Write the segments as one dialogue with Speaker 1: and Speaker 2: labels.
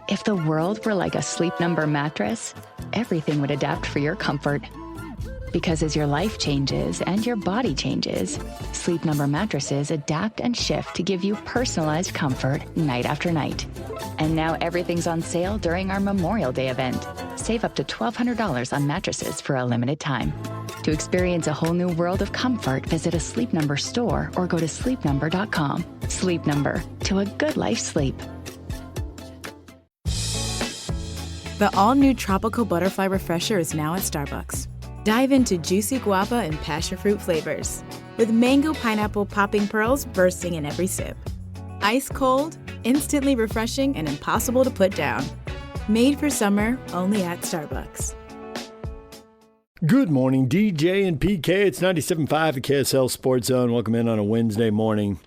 Speaker 1: If the world were like a Sleep Number mattress, everything would adapt for your comfort. Because as your life changes and your body changes, Sleep Number mattresses adapt and shift to give you personalized comfort night after night. And now everything's on sale during our Memorial Day event. Save up to $1,200 on mattresses for a limited time. To experience a whole new world of comfort, visit a Sleep Number store or go to sleepnumber.com. Sleep Number, to a good life sleep.
Speaker 2: The all-new Tropical Butterfly Refresher is now at Starbucks. Dive into juicy guava and passion fruit flavors, with mango pineapple popping pearls bursting in every sip. Ice cold, instantly refreshing, and impossible to put down. Made for summer, only at Starbucks.
Speaker 3: Good morning, DJ and PK. It's 97.5 the KSL Sports Zone. Welcome in on a Wednesday morning.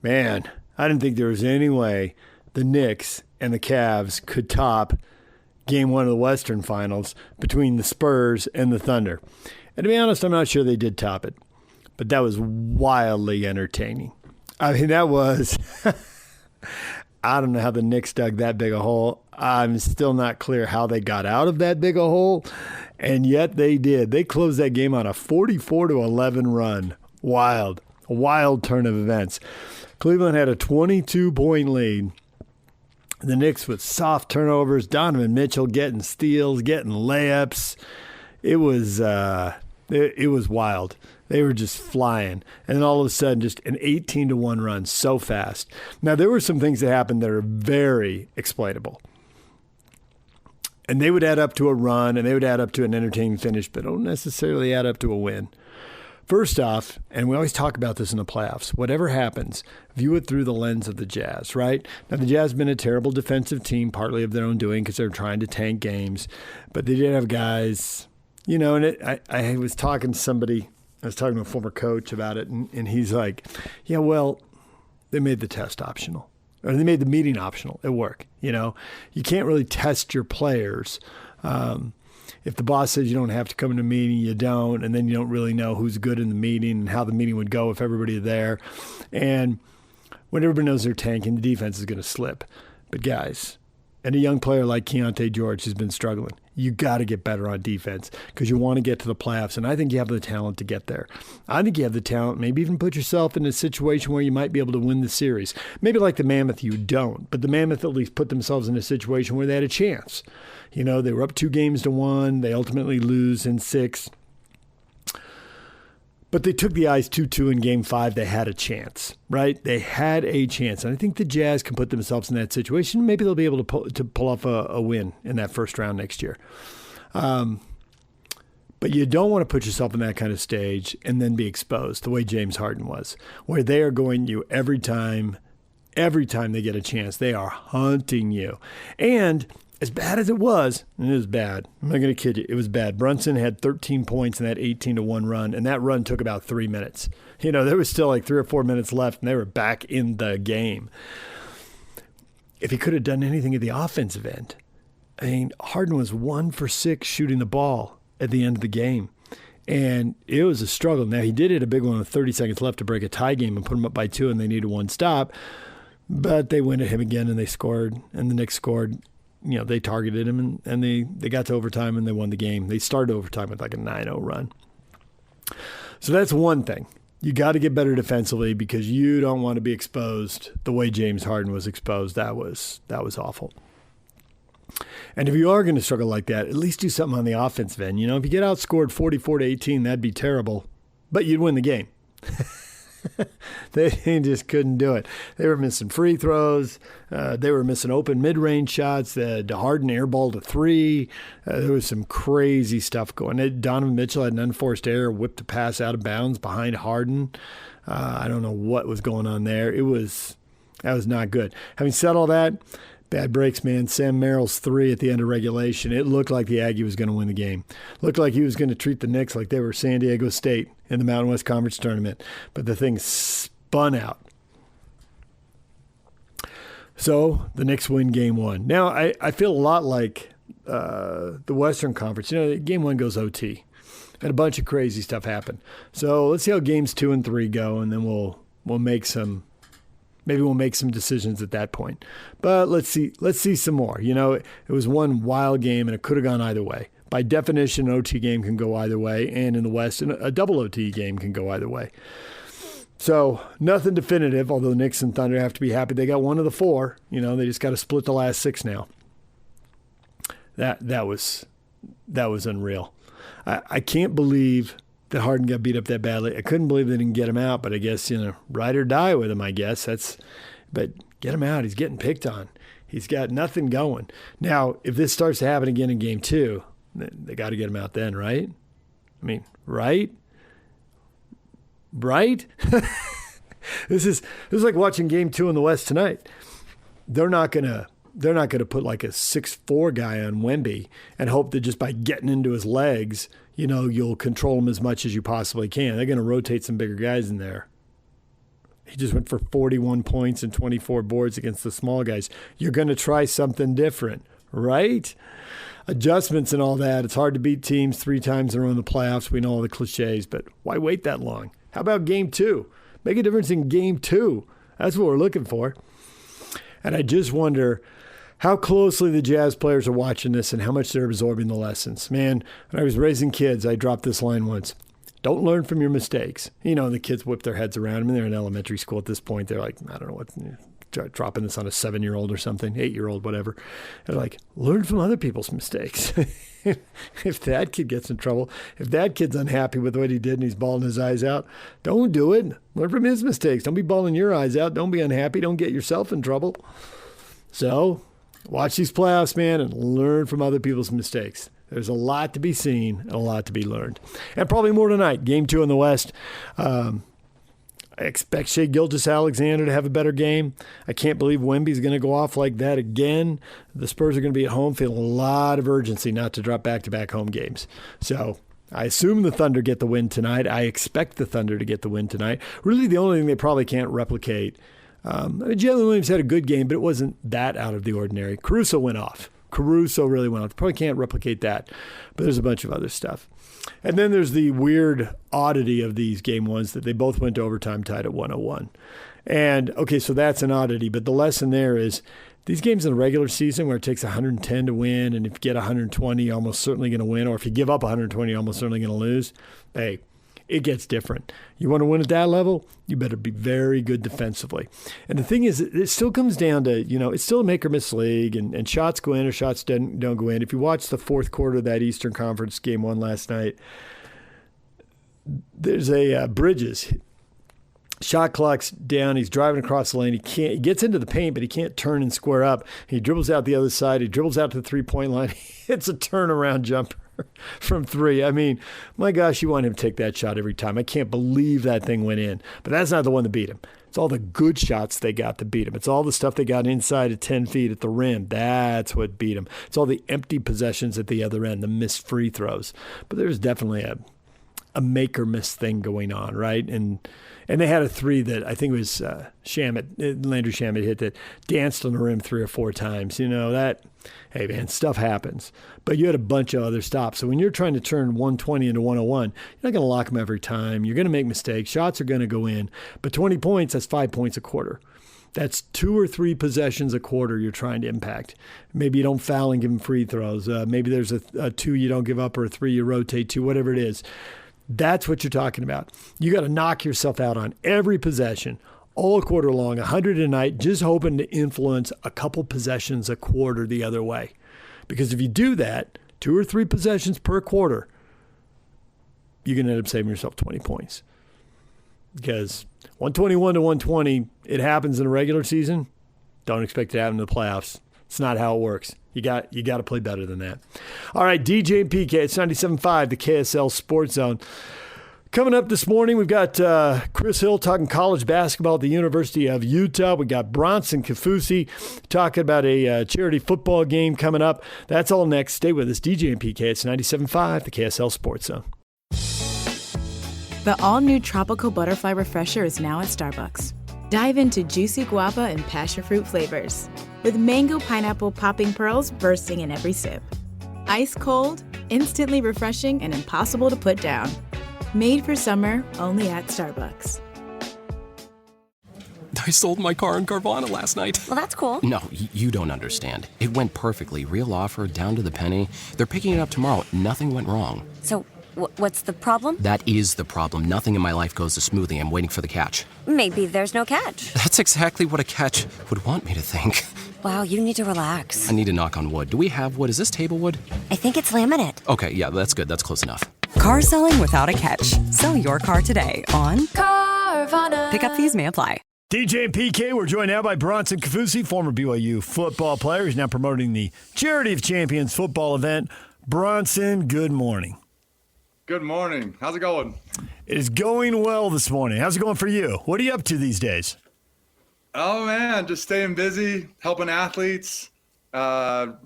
Speaker 3: Man, I didn't think there was any way the Knicks and the Cavs could top Game 1 of the Western Finals between the Spurs and the Thunder. And to be honest, I'm not sure they did top it. But that was wildly entertaining. I mean, that was... I don't know how the Knicks dug that big a hole. I'm still not clear how they got out of that big a hole. And yet they did. They closed that game on a 44-11 run. Wild. A wild turn of events. Cleveland had a 22-point lead. The Knicks with soft turnovers, Donovan Mitchell getting steals, getting layups. It was wild. They were just flying. And then all of a sudden, just an 18-1 run so fast. Now, there were some things that happened that are very explainable. And they would add up to a run, and they would add up to an entertaining finish, but don't necessarily add up to a win. First off, and we always talk about this in the playoffs, whatever happens, view it through the lens of the Jazz, right? Now, the Jazz have been a terrible defensive team, partly of their own doing because they're trying to tank games. But they did have guys, you know, and I was talking to somebody, I was talking to a former coach about it, and he's like, yeah, well, they made the test optional. Or they made the meeting optional at work, you know. You can't really test your players. If the boss says you don't have to come to a meeting, you don't, and then you don't really know who's good in the meeting and how the meeting would go if everybody's there. And when everybody knows they're tanking, the defense is going to slip. But guys, and a young player like Keontae George who's been struggling, you got to get better on defense because you want to get to the playoffs, and I think you have the talent to get there. I think you have the talent, maybe even put yourself in a situation where you might be able to win the series. Maybe like the Mammoth, you don't, but the Mammoth at least put themselves in a situation where they had a chance. You know, they were up 2-1. They ultimately lose in 6. But they took the Ice 2-2 in Game 5. They had a chance, right? They had a chance. And I think the Jazz can put themselves in that situation. Maybe they'll be able to pull off a win in that first round next year. But you don't want to put yourself in that kind of stage and then be exposed the way James Harden was, where they are going to you every time they get a chance. They are hunting you. And as bad as it was, and it was bad, I'm not going to kid you, it was bad. Brunson had 13 points in that 18-1 run, and that run took about 3 minutes. You know, there was still like 3 or 4 minutes left, and they were back in the game. If he could have done anything at the offensive end, I mean, Harden was 1 for 6 shooting the ball at the end of the game, and it was a struggle. Now, he did hit a big one with 30 seconds left to break a tie game and put them up by 2, and they needed one stop, but they went at him again, and they scored, and the Knicks scored. You know, they targeted him, and they got to overtime, and they won the game. They started overtime with like a 9-0 run. So that's one thing. You got to get better defensively because you don't want to be exposed the way James Harden was exposed. That was awful. And if you are going to struggle like that, at least do something on the offensive end. You know, if you get outscored 44-18, that'd be terrible, but you'd win the game. They just couldn't do it. They were missing free throws. They were missing open mid-range shots. Harden airballed a 3. There was some crazy stuff going on. Donovan Mitchell had an unforced error, whipped a pass out of bounds behind Harden. I don't know what was going on there. That was not good. Having said all that, bad breaks, man. Sam Merrill's 3 at the end of regulation. It looked like the Aggie was going to win the game. Looked like he was going to treat the Knicks like they were San Diego State in the Mountain West Conference tournament. But the thing spun out. So the Knicks win Game 1. Now, I feel a lot like the Western Conference. You know, Game 1 goes OT. And a bunch of crazy stuff happened. So let's see how Games 2 and 3 go, and then we'll make some maybe we'll make some decisions at that point. But let's see some more. It was one wild game, and it could have gone either way. By definition, an OT game can go either way, and in the West, a double OT game can go either way. So nothing definitive, although the Knicks and Thunder have to be happy. They got one of the four. They just got to split the last 6 now. That was unreal. I can't believe that Harden got beat up that badly. I couldn't believe they didn't get him out, but I guess, ride or die with him, I guess. But get him out. He's getting picked on. He's got nothing going. Now, if this starts to happen again in Game 2, they got to get him out then, right? I mean, right? Right? This is like watching Game 2 in the West tonight. They're not gonna put like a 6'4" guy on Wemby and hope that just by getting into his legs, you'll control him as much as you possibly can. They're going to rotate some bigger guys in there. He just went for 41 points and 24 boards against the small guys. You're going to try something different, right? Adjustments and all that. It's hard to beat teams 3 times in a row in the playoffs. We know all the cliches, but why wait that long? How about Game 2? Make a difference in Game 2. That's what we're looking for. And I just wonder how closely the Jazz players are watching this and how much they're absorbing the lessons. Man, when I was raising kids, I dropped this line once. Don't learn from your mistakes. The kids whip their heads around. I mean, they're in elementary school at this point. They're like, I don't know what, dropping this on a 7-year-old or something, 8-year-old, whatever. They're like, learn from other people's mistakes. If that kid gets in trouble, if that kid's unhappy with what he did and he's bawling his eyes out, don't do it. Learn from his mistakes. Don't be bawling your eyes out. Don't be unhappy. Don't get yourself in trouble. So watch these playoffs, man, and learn from other people's mistakes. There's a lot to be seen and a lot to be learned. And probably more tonight. Game 2 in the West. I expect Shai Gilgeous-Alexander to have a better game. I can't believe Wemby's going to go off like that again. The Spurs are going to be at home, feeling a lot of urgency not to drop back-to-back home games. So I assume the Thunder get the win tonight. I expect the Thunder to get the win tonight. Really, the only thing they probably can't replicate. Jalen Williams had a good game, but it wasn't that out of the ordinary. Caruso went off. Caruso really went off. Probably can't replicate that, but there's a bunch of other stuff. And then there's the weird oddity of these game ones that they both went to overtime tied at 101. And, okay, so that's an oddity, but the lesson there is these games in the regular season where it takes 110 to win, and if you get 120, you're almost certainly going to win, or if you give up 120, you're almost certainly going to lose. Hey, it gets different. You want to win at that level, you better be very good defensively. And the thing is, it still comes down to, it's still a make-or-miss league, and shots go in or shots don't go in. If you watch the fourth quarter of that Eastern Conference Game 1 last night, there's a Bridges. Shot clock's down. He's driving across the lane. He gets into the paint, but he can't turn and square up. He dribbles out the other side. He dribbles out to the three-point line. He hits a turnaround jumper from 3. I mean, my gosh, you want him to take that shot every time. I can't believe that thing went in. But that's not the one that beat him. It's all the good shots they got to beat him. It's all the stuff they got inside at 10 feet at the rim. That's what beat him. It's all the empty possessions at the other end, the missed free throws. But there's definitely a make-or-miss thing going on, right? And they had a 3 that I think it was Landry Shamet hit that danced on the rim 3 or 4 times. That, hey, man, stuff happens. But you had a bunch of other stops. So when you're trying to turn 120 into 101, you're not going to lock them every time. You're going to make mistakes. Shots are going to go in. But 20 points, that's 5 points a quarter. That's 2 or 3 possessions a quarter you're trying to impact. Maybe you don't foul and give them free throws. Maybe there's a 2 you don't give up or a 3 you rotate to, whatever it is. That's what you're talking about. You got to knock yourself out on every possession, all quarter long, 100 a night, just hoping to influence a couple possessions a quarter the other way. Because if you do that, 2 or 3 possessions per quarter, you're going to end up saving yourself 20 points. Because 121 to 120, it happens in a regular season. Don't expect it to happen in the playoffs. It's not how it works. You got to play better than that. All right, DJ and PK, it's 97.5, the KSL Sports Zone. Coming up this morning, we've got Chris Hill talking college basketball at the University of Utah. We got Bronson Kaufusi talking about a charity football game coming up. That's all next. Stay with us. DJ and PK, it's 97.5, the KSL Sports Zone.
Speaker 2: The all-new Tropical Butterfly Refresher is now at Starbucks. Dive into juicy guava and passion fruit flavors, with mango pineapple popping pearls bursting in every sip. Ice cold, instantly refreshing, and impossible to put down. Made for summer, only at Starbucks.
Speaker 4: I sold my car in Carvana last night.
Speaker 5: Well, that's cool.
Speaker 4: No, you don't understand. It went perfectly. Real offer, down to the penny. They're picking it up tomorrow. Nothing went wrong.
Speaker 5: So, what's the problem?
Speaker 4: That is the problem. Nothing in my life goes as smoothly. I'm waiting for the catch.
Speaker 5: Maybe there's no catch.
Speaker 4: That's exactly what a catch would want me to think.
Speaker 5: Wow, you need to relax.
Speaker 4: I need to knock on wood. Do we have wood? Is this table wood?
Speaker 5: I think it's laminate.
Speaker 4: Okay, yeah, that's good. That's close enough.
Speaker 6: Car selling without a catch. Sell your car today on Carvana. Pickup fees may apply.
Speaker 3: DJ and PK, we're joined now by Bronson Kaufusi, former BYU football player. He's now promoting the Charity of Champions football event. Bronson, good morning.
Speaker 7: Good morning. How's it going?
Speaker 3: It is going well this morning. How's it going for you? What are you up to these days?
Speaker 7: Oh, man, just staying busy, helping athletes,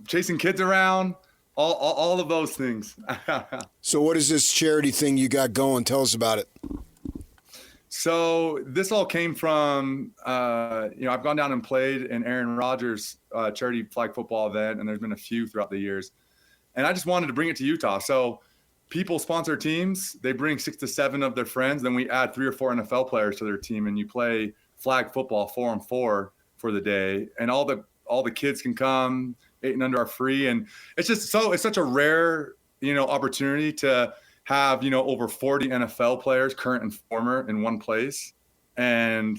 Speaker 7: chasing kids around, all of those things.
Speaker 8: So what is this charity thing you got going? Tell us about it.
Speaker 7: So this all came from, I've gone down and played in Aaron Rodgers' charity flag football event, and there's been a few throughout the years. And I just wanted to bring it to Utah. So people sponsor teams. They bring 6 to 7 of their friends. Then we add 3 or 4 NFL players to their team, and you play flag football 4-on-4 for the day. And all the kids can come. 8 and under are free. And it's such a rare, opportunity to have, over 40 NFL players, current and former, in one place, and,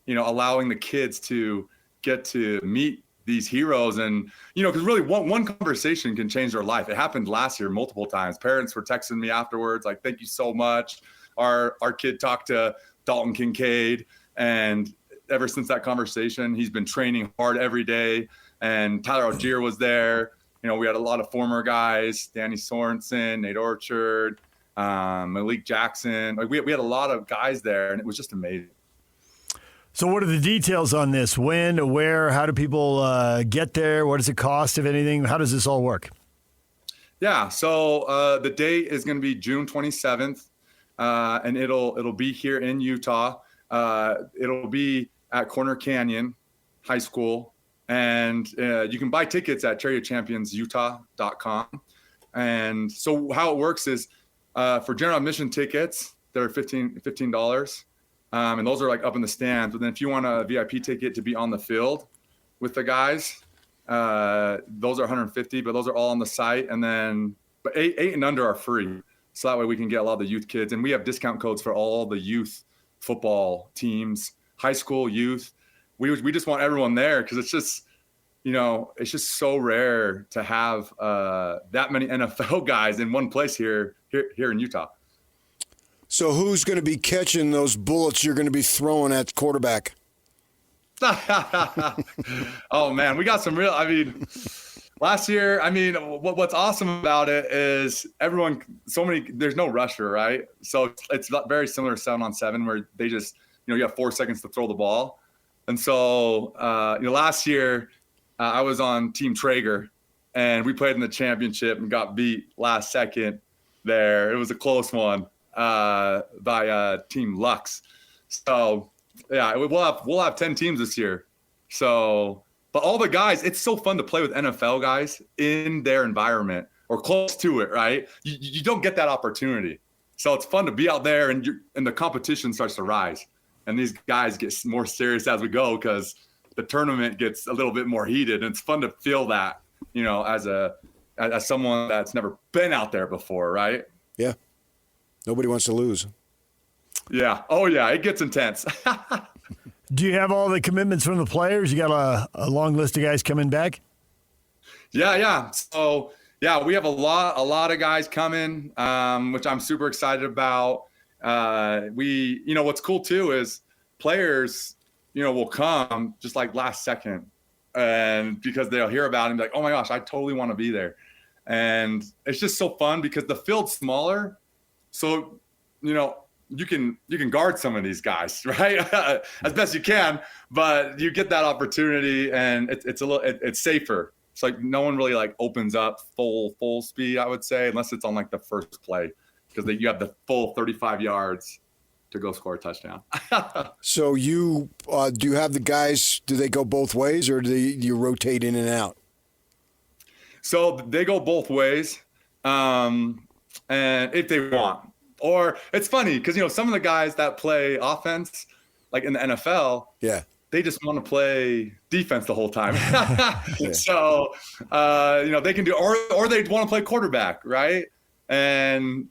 Speaker 7: allowing the kids to get to meet these heroes. And, because really one conversation can change their life. It happened last year multiple times. Parents were texting me afterwards, like, thank you so much. Our kid talked to Dalton Kincaid, and ever since that conversation, he's been training hard every day. And Tyler Algier was there. We had a lot of former guys, Danny Sorensen, Nate Orchard, Malik Jackson. Like we had a lot of guys there, and it was just amazing.
Speaker 3: So what are the details on this? When, where, how do people get there? What does it cost, if anything? How does this all work?
Speaker 7: Yeah, so the date is going to be June 27th, and it'll be here in Utah. It'll be at Corner Canyon High School, and you can buy tickets at charityofchampionsutah.com. And so how it works is for general admission tickets, they're $15. And those are like up in the stands. But then if you want a VIP ticket to be on the field with the guys, those are $150, but those are all on the site. And then, but 8 and under are free. So that way we can get a lot of the youth kids. And we have discount codes for all the youth football teams, high school, youth. We just want everyone there because it's just, it's just so rare to have that many NFL guys in one place here in Utah.
Speaker 8: So who's going to be catching those bullets you're going to be throwing at quarterback?
Speaker 7: Oh, man, we got some real – last year, what's awesome about it is there's no rusher, right? So it's very similar to 7-on-7 where they just, you have 4 seconds to throw the ball. And so, last year I was on Team Traeger, and we played in the championship and got beat last second there. It was a close one by Team Lux. So, yeah, we'll have 10 teams this year. So, but all the guys, it's so fun to play with NFL guys in their environment or close to it, right? You don't get that opportunity. So it's fun to be out there, and the competition starts to rise. And these guys get more serious as we go because the tournament gets a little bit more heated. And it's fun to feel that, as someone that's never been out there before, right?
Speaker 8: Yeah. Nobody wants to lose.
Speaker 7: Yeah. Oh, yeah. It gets intense.
Speaker 3: Do you have all the commitments from the players? You got a long list of guys coming back?
Speaker 7: Yeah. So, yeah, we have a lot of guys coming, which I'm super excited about. What's cool too is players, will come just like last second, and because they'll hear about it and be like, oh my gosh, I totally want to be there. And it's just so fun because the field's smaller. So, you can guard some of these guys, right? As best you can, but you get that opportunity, and it's safer. It's like no one really like opens up full speed, I would say, unless it's on like the first play. Because you have the full 35 yards to go score a touchdown.
Speaker 8: So you do you have the guys, do they go both ways, or do you rotate in and out?
Speaker 7: So they go both ways, and if they want. Or it's funny because, some of the guys that play offense, like in the NFL,
Speaker 8: yeah,
Speaker 7: they just want to play defense the whole time. So, they can do, or they want to play quarterback, right? And,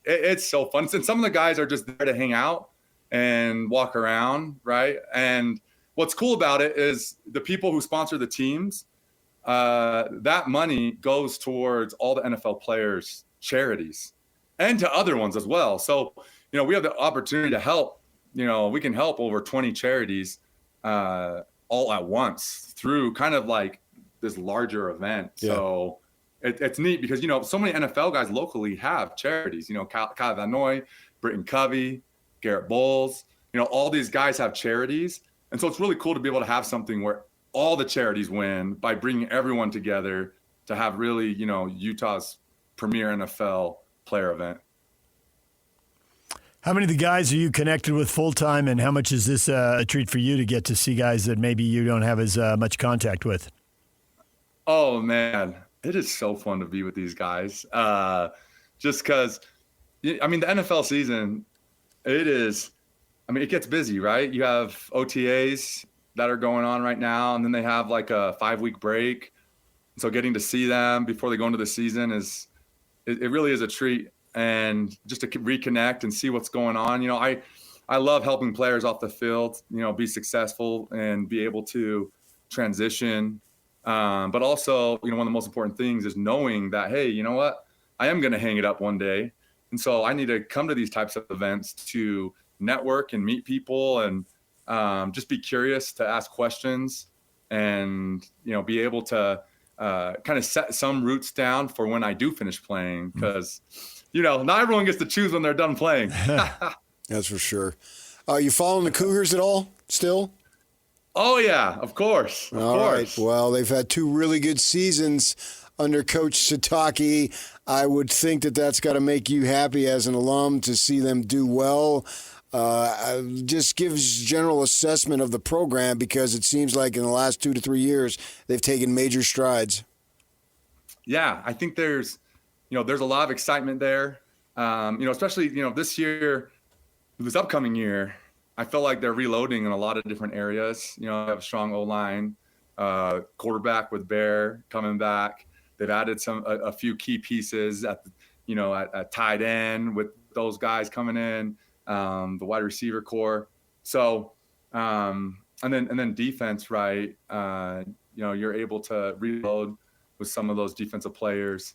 Speaker 7: it's so fun. And some of the guys are just there to hang out and walk around, right? And what's cool about it is the people who sponsor the teams, that money goes towards all the NFL players' charities and to other ones as well. So, we have the opportunity to help. We can help over 20 charities all at once through kind of like this larger event. Yeah. So it's neat because, so many NFL guys locally have charities, Kyle Van Noy, Britton Covey, Garrett Bowles, all these guys have charities. And so it's really cool to be able to have something where all the charities win by bringing everyone together to have really, Utah's premier NFL player event.
Speaker 3: How many of the guys are you connected with full-time, and how much is this a treat for you to get to see guys that maybe you don't have as much contact with?
Speaker 7: Oh, man. It is so fun to be with these guys. Just because, the NFL season, it gets busy, right? You have OTAs that are going on right now, and then they have like a 5-week break. So getting to see them before they go into the season it really is a treat. And just to reconnect and see what's going on. I love helping players off the field, be successful and be able to transition. But also, one of the most important things is knowing that, hey, you know what? I am going to hang it up one day. And so I need to come to these types of events to network and meet people and just be curious to ask questions and, be able to kind of set some roots down for when I do finish playing because not everyone gets to choose when they're done playing.
Speaker 8: That's for sure. You following the Cougars at all still?
Speaker 7: Oh, yeah, of course. Of
Speaker 8: course.
Speaker 7: Right.
Speaker 8: Well, they've had 2 really good seasons under Coach Sataki. I would think that that's got to make you happy as an alum to see them do well. Just gives general assessment of the program because it seems like in the last 2 to 3 years, they've taken major strides.
Speaker 7: Yeah, I think there's a lot of excitement there. Especially, this year, this upcoming year, I feel like they're reloading in a lot of different areas. They have a strong O-line, quarterback with Bear coming back. They've added a few key pieces at tight end with those guys coming in, the wide receiver core. So, and then defense, right? You're able to reload with some of those defensive players.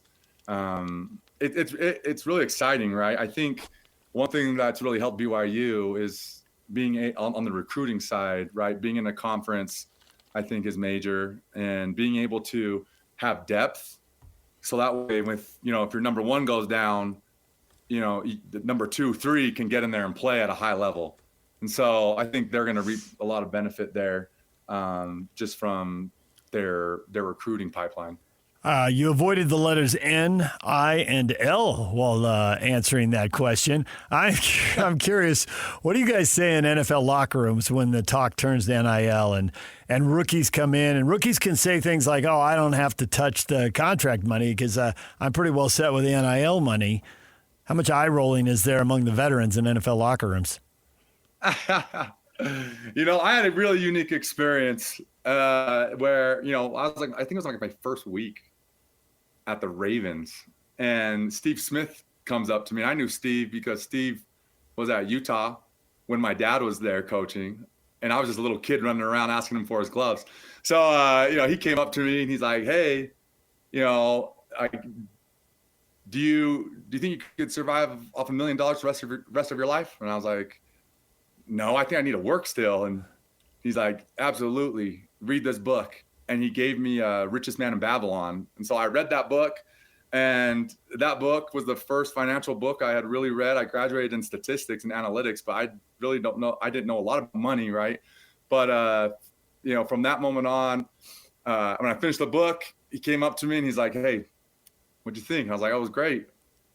Speaker 7: It's really exciting, right? I think one thing that's really helped BYU is being on the recruiting side, right? Being in a conference, I think is major, and being able to have depth. So that way, if your number 1 goes down, the number 2, 3 can get in there and play at a high level. And so I think they're going to reap a lot of benefit there, just from their recruiting pipeline.
Speaker 3: You avoided the letters N, I, and L while answering that question. I'm curious, what do you guys say in NFL locker rooms when the talk turns to NIL and rookies come in? And rookies can say things like, oh, I don't have to touch the contract money because I'm pretty well set with the NIL money. How much eye rolling is there among the veterans in NFL locker rooms?
Speaker 7: I had a really unique experience where, I think it was like my first week at the Ravens, and Steve Smith comes up to me. I knew Steve because Steve was at Utah when my dad was there coaching, and I was just a little kid running around asking him for his gloves. So, he came up to me and he's like, hey, do you think you could survive off $1 million the rest of your life? And I was like, no, I think I need to work still. And he's like, absolutely, read this book. And he gave me Richest Man in Babylon. And so I read that book, and that book was the first financial book I had really read. I graduated in statistics and analytics, but I really I didn't know a lot of money, right? But, from that moment on, when I finished the book, he came up to me and he's like, hey, what'd you think? And I was like, oh, it was great.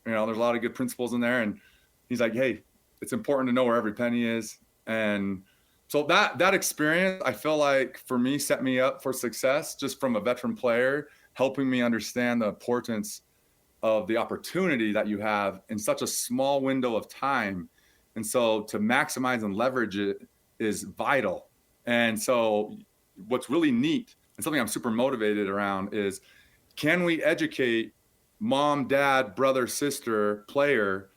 Speaker 7: There's a lot of good principles in there. And he's like, hey, it's important to know where every penny is. And so that experience, I feel like for me, set me up for success just from a veteran player, helping me understand the importance of the opportunity that you have in such a small window of time. And so to maximize and leverage it is vital. And so what's really neat and something I'm super motivated around is, can we educate mom, dad, brother, sister, player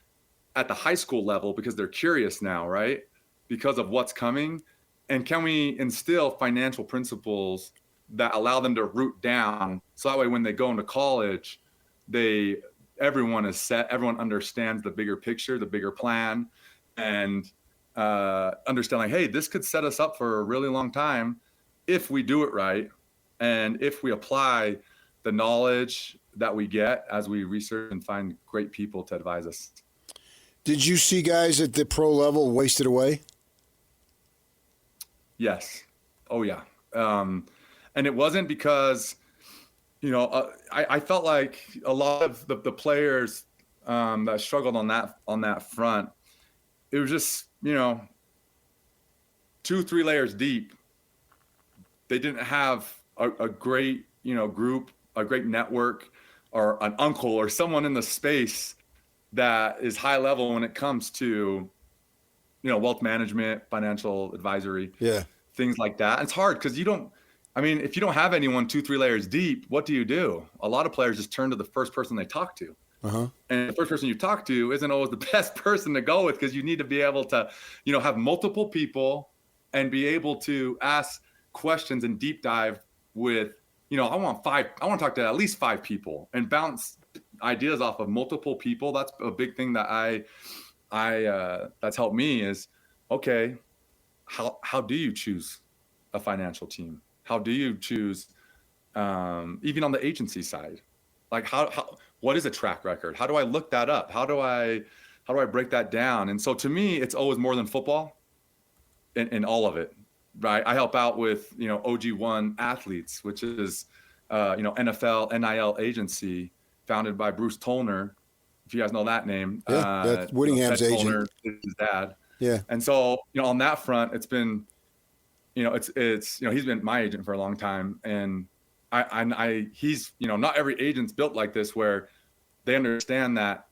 Speaker 7: at the high school level because they're curious now, right? Because of what's coming. And can we instill financial principles that allow them to root down, so that way when they go into college, everyone is set, everyone understands the bigger picture, the bigger plan, and understand like, hey, this could set us up for a really long time if we do it right, and if we apply the knowledge that we get as we research and find great people to advise us.
Speaker 8: Did you see guys at the pro level wasted away?
Speaker 7: Yes. Oh, yeah. And it wasn't because, I felt like a lot of the players that struggled on that front, it was just, 2-3 layers deep. They didn't have a great, group, a great network, or an uncle or someone in the space that is high level when it comes to, wealth management, financial advisory, things like that. And it's hard because if you don't have anyone 2-3 layers deep, what do? A lot of players just turn to the first person they talk to.
Speaker 8: Uh-huh.
Speaker 7: And the first person you talk to isn't always the best person to go with, because you need to be able to, have multiple people and be able to ask questions and deep dive with, I want to talk to at least 5 people and bounce ideas off of multiple people. That's a big thing that that's helped me is, okay, how do you choose a financial team? How do you choose, even on the agency side, like what is a track record? How do I look that up? How do I break that down? And so to me, it's always more than football in all of it, right? I help out with, OG1 Athletes, which is, NFL NIL agency founded by Bruce Tollner. If you guys know that name.
Speaker 8: Yeah, that's Whittingham's agent.
Speaker 7: Tollner is his dad.
Speaker 8: Yeah.
Speaker 7: And so, on that front, it's been, it's he's been my agent for a long time, and he's, not every agent's built like this, where they understand that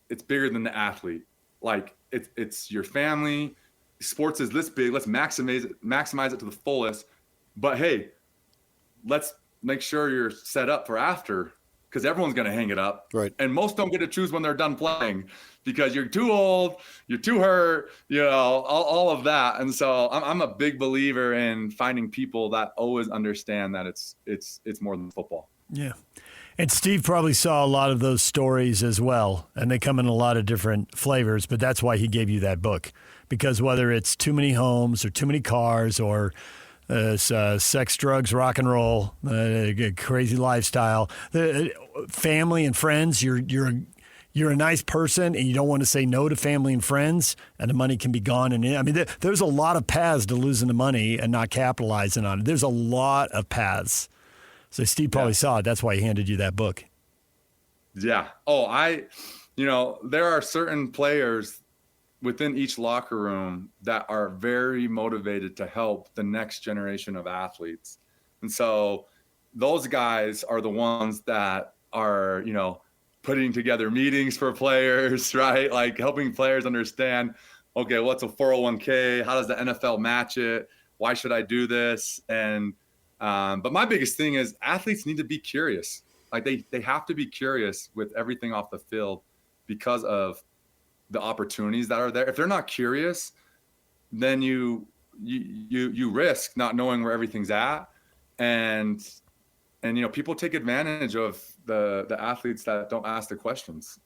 Speaker 7: it's bigger than the athlete. Like it's your family. Sports is this big. Let's maximize it to the fullest. But hey, let's make sure you're set up for after, because everyone's going to hang it up.
Speaker 8: Right.
Speaker 7: And most don't get to choose when they're done playing because you're too old, you're too hurt, all of that. And so I'm a big believer in finding people that always understand that it's more than football.
Speaker 3: Yeah. And Steve probably saw a lot of those stories as well, and they come in a lot of different flavors, but that's why he gave you that book. Because whether it's too many homes or too many cars or sex, drugs, rock and roll, crazy lifestyle, family and friends, you're a nice person and you don't want to say no to family and friends, and the money can be gone. And there's a lot of paths to losing the money and not capitalizing on it. There's a lot of paths. So Steve probably saw it. That's why he handed you that book.
Speaker 7: Yeah. Oh, there are certain players within each locker room that are very motivated to help the next generation of athletes. And so those guys are the ones that are, putting together meetings for players, right? Like helping players understand, okay, what's a 401k? How does the NFL match it? Why should I do this? And, but my biggest thing is athletes need to be curious. Like they have to be curious with everything off the field because of the opportunities that are there. If they're not curious, then you risk not knowing where everything's at. And people take advantage of the athletes that don't ask the questions.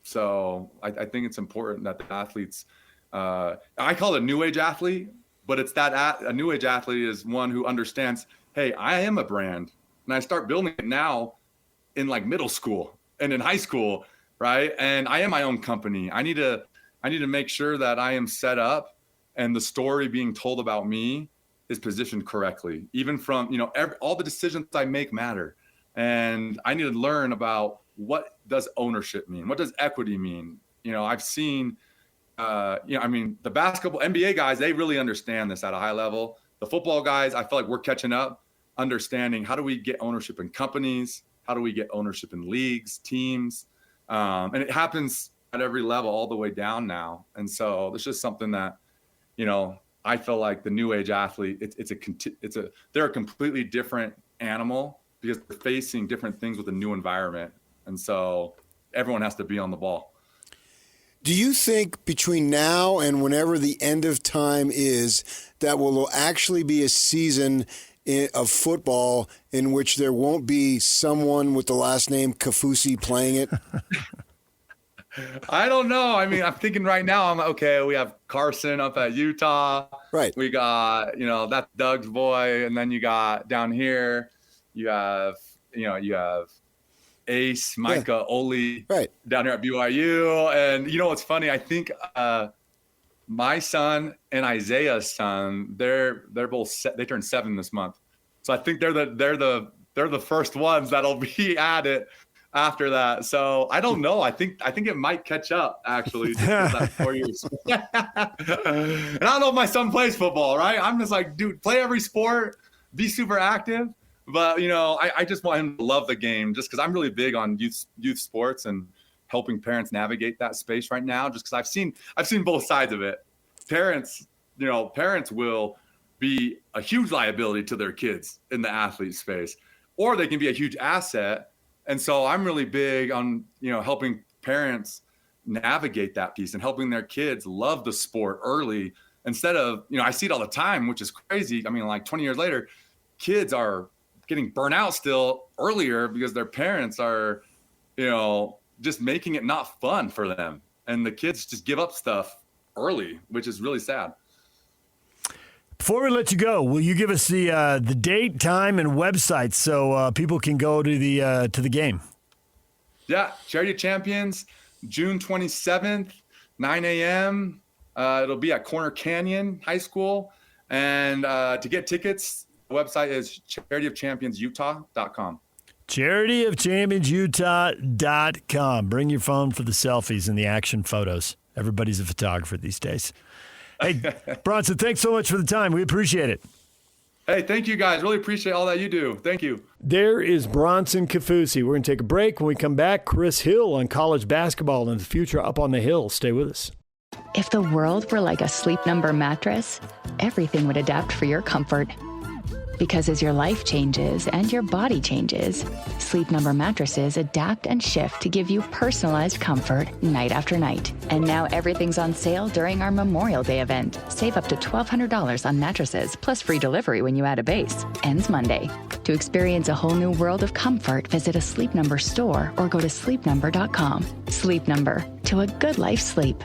Speaker 7: So I think it's important that the athletes, I call it a new age athlete, but it's that a new age athlete is one who understands, hey, I am a brand, and I start building it now in like middle school and in high school, right? And I am my own company. I need to make sure that I am set up and the story being told about me is positioned correctly. Even from, all the decisions I make matter. And I need to learn about what does ownership mean? What does equity mean? I've seen, the basketball, NBA guys, they really understand this at a high level. The football guys, I feel like we're catching up, understanding how do we get ownership in companies? How do we get ownership in leagues, teams? And it happens at every level all the way down now. And so it's just something that, I feel like the new age athlete, they're a completely different animal because they're facing different things with a new environment. And so everyone has to be on the ball.
Speaker 8: Do you think between now and whenever the end of time is, that will actually be a season of football in which there won't be someone with the last name Kaufusi playing it?
Speaker 7: I don't know. I mean, I'm thinking right now, we have Carson up at Utah.
Speaker 8: Right.
Speaker 7: We got, that's Doug's boy. And then you got down here, you have Ace, Micah, Oli down here at BYU. And you know what's funny? I think my son and Isaiah's son, they're both they turned 7 this month. So I think they're the first ones that'll be at it after that. So I don't know. I think it might catch up actually. That 4 years. And I don't know if my son plays football, right? I'm just like, dude, play every sport, be super active. But I just want him to love the game, just because I'm really big on youth sports and helping parents navigate that space right now. Just because I've seen both sides of it. Parents will be a huge liability to their kids in the athlete space, or they can be a huge asset. And so I'm really big on helping parents navigate that piece and helping their kids love the sport early. Instead of I see it all the time, which is crazy. I mean, like 20 years later, kids are getting burnt out still earlier because their parents are, just making it not fun for them. And the kids just give up stuff early, which is really sad.
Speaker 3: Before we let you go, will you give us the date, time, and website so people can go to the game?
Speaker 7: Yeah, Charity of Champions, June 27th, 9 a.m. It'll be at Corner Canyon High School. And to get tickets, the website is charityofchampionsutah.com.
Speaker 3: Charityofchampionsutah.com. Bring your phone for the selfies and the action photos. Everybody's a photographer these days. Hey, Bronson, thanks so much for the time. We appreciate it.
Speaker 7: Hey, thank you guys. Really appreciate all that you do. Thank you.
Speaker 3: There is Bronson Kaufusi. We're going to take a break. When we come back, Chris Hill on college basketball and the future up on the hill. Stay with us.
Speaker 1: If the world were like a Sleep Number mattress, everything would adapt for your comfort. Because as your life changes and your body changes, Sleep Number mattresses adapt and shift to give you personalized comfort night after night. And now everything's on sale during our Memorial Day event. Save up to $1,200 on mattresses, plus free delivery when you add a base. Ends Monday. To experience a whole new world of comfort, visit a Sleep Number store or go to sleepnumber.com. Sleep Number, to a good life sleep.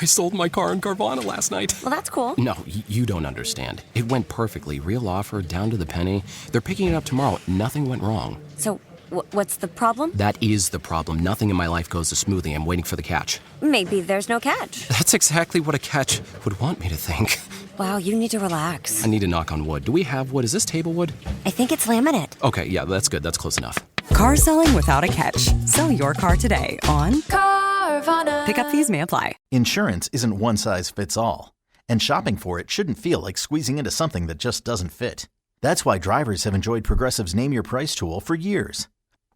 Speaker 4: I sold my car in Carvana last night.
Speaker 5: Well, that's cool.
Speaker 4: No, you don't understand. It went perfectly. Real offer, down to the penny. They're picking it up tomorrow. Nothing went wrong.
Speaker 5: So, what's the problem?
Speaker 4: That is the problem. Nothing in my life goes as smoothly. I'm waiting for the catch.
Speaker 5: Maybe there's no catch.
Speaker 4: That's exactly what a catch would want me to think.
Speaker 5: Wow, you need to relax.
Speaker 4: I need to knock on wood. Do we have wood? Is this table wood?
Speaker 5: I think it's laminate.
Speaker 4: Okay, yeah, that's good. That's close enough.
Speaker 6: Car selling without a catch. Sell your car today on Carvana. Pickup fees may apply.
Speaker 9: Insurance isn't one size fits all, and shopping for it shouldn't feel like squeezing into something that just doesn't fit. That's why drivers have enjoyed Progressive's Name Your Price tool for years.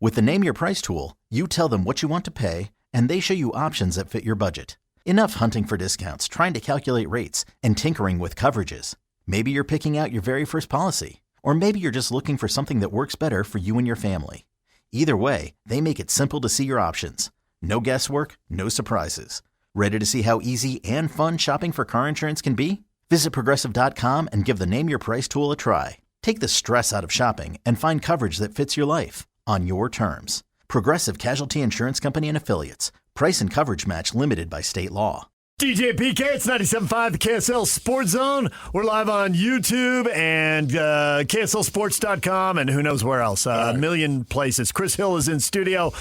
Speaker 9: With the Name Your Price tool, you tell them what you want to pay, and they show you options that fit your budget. Enough hunting for discounts, trying to calculate rates, and tinkering with coverages. Maybe you're picking out your very first policy, or maybe you're just looking for something that works better for you and your family. Either way, they make it simple to see your options. No guesswork, no surprises. Ready to see how easy and fun shopping for car insurance can be? Visit Progressive.com and give the Name Your Price tool a try. Take the stress out of shopping and find coverage that fits your life on your terms. Progressive Casualty Insurance Company and Affiliates. Price and coverage match limited by state law.
Speaker 3: DJ PK, it's 97.5, the KSL Sports Zone. We're live on YouTube and KSLSports.com and who knows where else. A million places. Chris Hill is in studio,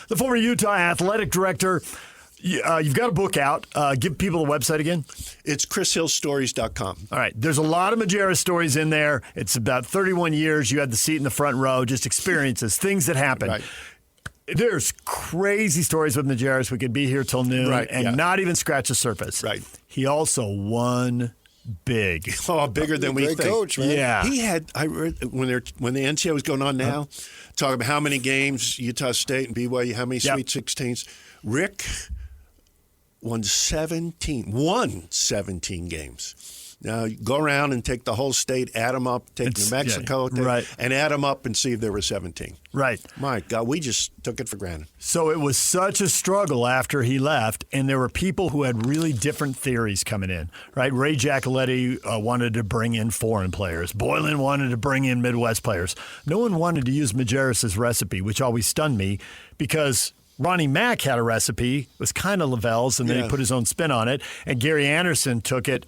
Speaker 3: the former Utah athletic director. You've got a book out. Give people the website again.
Speaker 10: It's chrishillstories.com.
Speaker 3: All right. There's a lot of Majerus stories in there. It's about 31 years. You had the seat in the front row, just experiences, things that happened.
Speaker 10: Right.
Speaker 3: There's crazy stories with Majerus. We could be here till noon and not even scratch the surface.
Speaker 10: Right.
Speaker 3: He also won big.
Speaker 10: Oh, bigger than we think.
Speaker 8: Coach, man.
Speaker 3: Yeah.
Speaker 10: He had. I read when the NCAA was going on now, talking about how many games Utah State and BYU, how many Sweet 16s. Rick won 17 games. Now, go around and take the whole state, add them up, take New Mexico, and add them up and see if there were 17.
Speaker 3: Right.
Speaker 10: My God, we just took it for granted.
Speaker 3: So it was such a struggle after he left, and there were people who had really different theories coming in, right? Ray Giacoletti wanted to bring in foreign players. Boylan wanted to bring in Midwest players. No one wanted to use Majerus' recipe, which always stunned me because Ronnie Mack had a recipe. It was kind of Lavelle's, and then he put his own spin on it, and Gary Anderson took it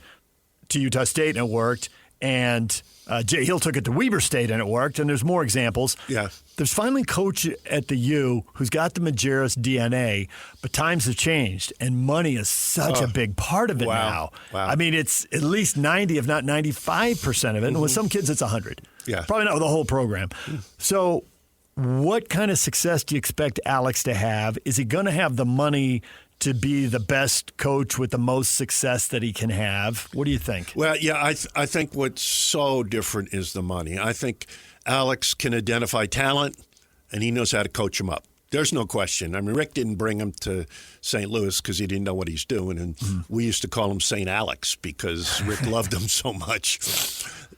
Speaker 3: to Utah State, and it worked. And Jay Hill took it to Weber State, and it worked. And there's more examples.
Speaker 10: Yeah.
Speaker 3: There's finally a coach at the U who's got the Majerus DNA, but times have changed, and money is such a big part of it now.
Speaker 10: Wow.
Speaker 3: I mean, it's at least 90, if not 95% of it. And with some kids, it's 100.
Speaker 10: Yeah.
Speaker 3: Probably not with the whole program. So what kind of success do you expect Alex to have? Is he going to have the money to be the best coach with the most success that he can have? What do you think?
Speaker 10: Well, yeah, I think what's so different is the money. I think Alex can identify talent, and he knows how to coach them up. There's no question. I mean, Rick didn't bring him to St. Louis because he didn't know what he's doing, and we used to call him St. Alex because Rick loved him so much.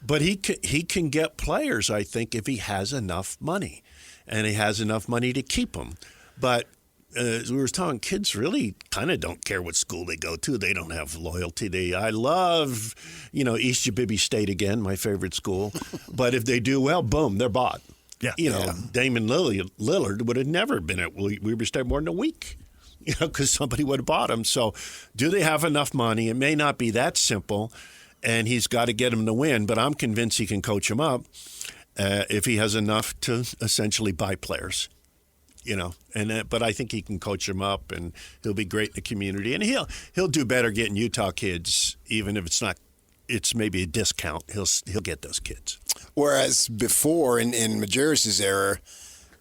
Speaker 10: But he can get players, I think, if he has enough money, and he has enough money to keep them. But as we were talking, kids really kind of don't care what school they go to. They don't have loyalty. I love, East Jabibby State again, my favorite school. But if they do well, boom, they're bought.
Speaker 3: Yeah.
Speaker 10: Damon Lillard would have never been at Weber State more than a week, because somebody would have bought him. So do they have enough money? It may not be that simple, and he's got to get them to win. But I'm convinced he can coach them up if he has enough to essentially buy players. But I think he can coach them up, and he'll be great in the community, and he'll do better getting Utah kids, even if it's maybe a discount. He'll get those kids.
Speaker 8: Whereas before in Majerus' era,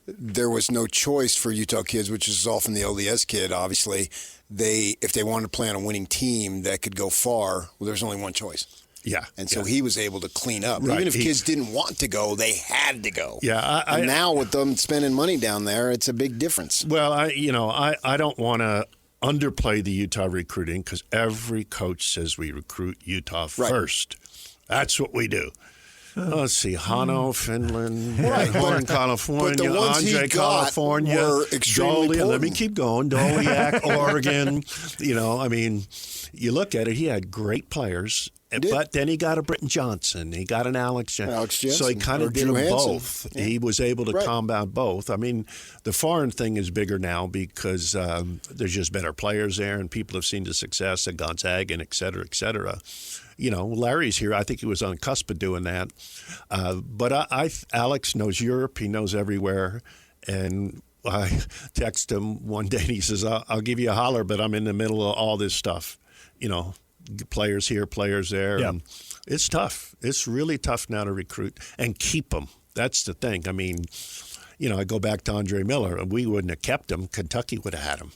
Speaker 8: there was no choice for Utah kids, which is often the LDS kid. Obviously, if they wanted to play on a winning team that could go far, well, there's only one choice.
Speaker 10: Yeah.
Speaker 8: And so he was able to clean up.
Speaker 10: Right.
Speaker 8: Even if kids didn't want to go, they had to go.
Speaker 10: Yeah.
Speaker 8: And now with them spending money down there, it's a big difference.
Speaker 10: Well, I don't want to underplay the Utah recruiting because every coach says we recruit Utah first. That's what we do. Let's see, Hano, Finland, Horn, California, Andre, California,
Speaker 8: were extremely
Speaker 10: Dolly. Let me keep going. Doliak, Oregon. You look at it, he had great players. But then he got a Britton Johnson. He got an Alex Jensen. So he kind of did them both. Yeah. He was able to combat both. I mean, the foreign thing is bigger now because there's just better players there, and people have seen the success at Gonzaga and et cetera, et cetera. Larry's here. I think he was on the cusp of doing that. But Alex knows Europe. He knows everywhere. And I text him one day, and he says, I'll give you a holler, but I'm in the middle of all this stuff, players here, players there.
Speaker 3: Yeah.
Speaker 10: And it's tough. It's really tough now to recruit and keep them. That's the thing. I mean, I go back to Andre Miller, and we wouldn't have kept him. Kentucky would have had him.